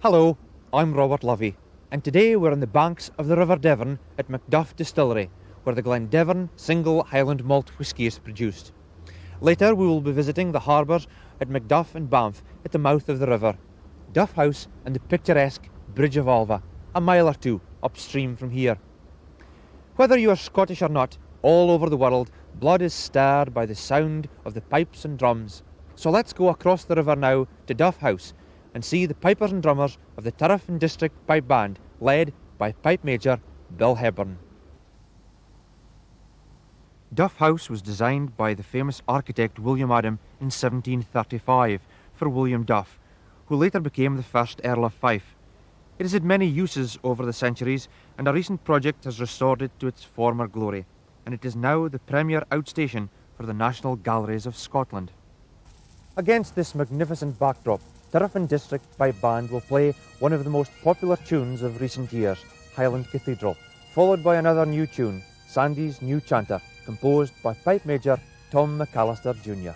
Hello, I'm Robert Lovie, and today we're on the banks of the River Deveron at Macduff Distillery, where the Deveron single Highland malt whisky is produced. Later we will be visiting the harbours at Macduff and Banff at the mouth of the river, Duff House and the picturesque Bridge of Alva, a mile or two upstream from here. Whether you are Scottish or not, all over the world, blood is stirred by the sound of the pipes and drums. So let's go across the river now to Duff House and see the pipers and drummers of the Turriff and District Pipe Band, led by Pipe Major Bill Hepburn. Duff House was designed by the famous architect William Adam in 1735 for William Duff, who later became the first Earl of Fife. It has had many uses over the centuries, and a recent project has restored it to its former glory, and it is now the premier outstation for the National Galleries of Scotland. Against this magnificent backdrop, Turriff and District Pipe Band will play one of the most popular tunes of recent years, Highland Cathedral, followed by another new tune, Sandy's New Chanter, composed by Pipe Major Tom McAllister Jr.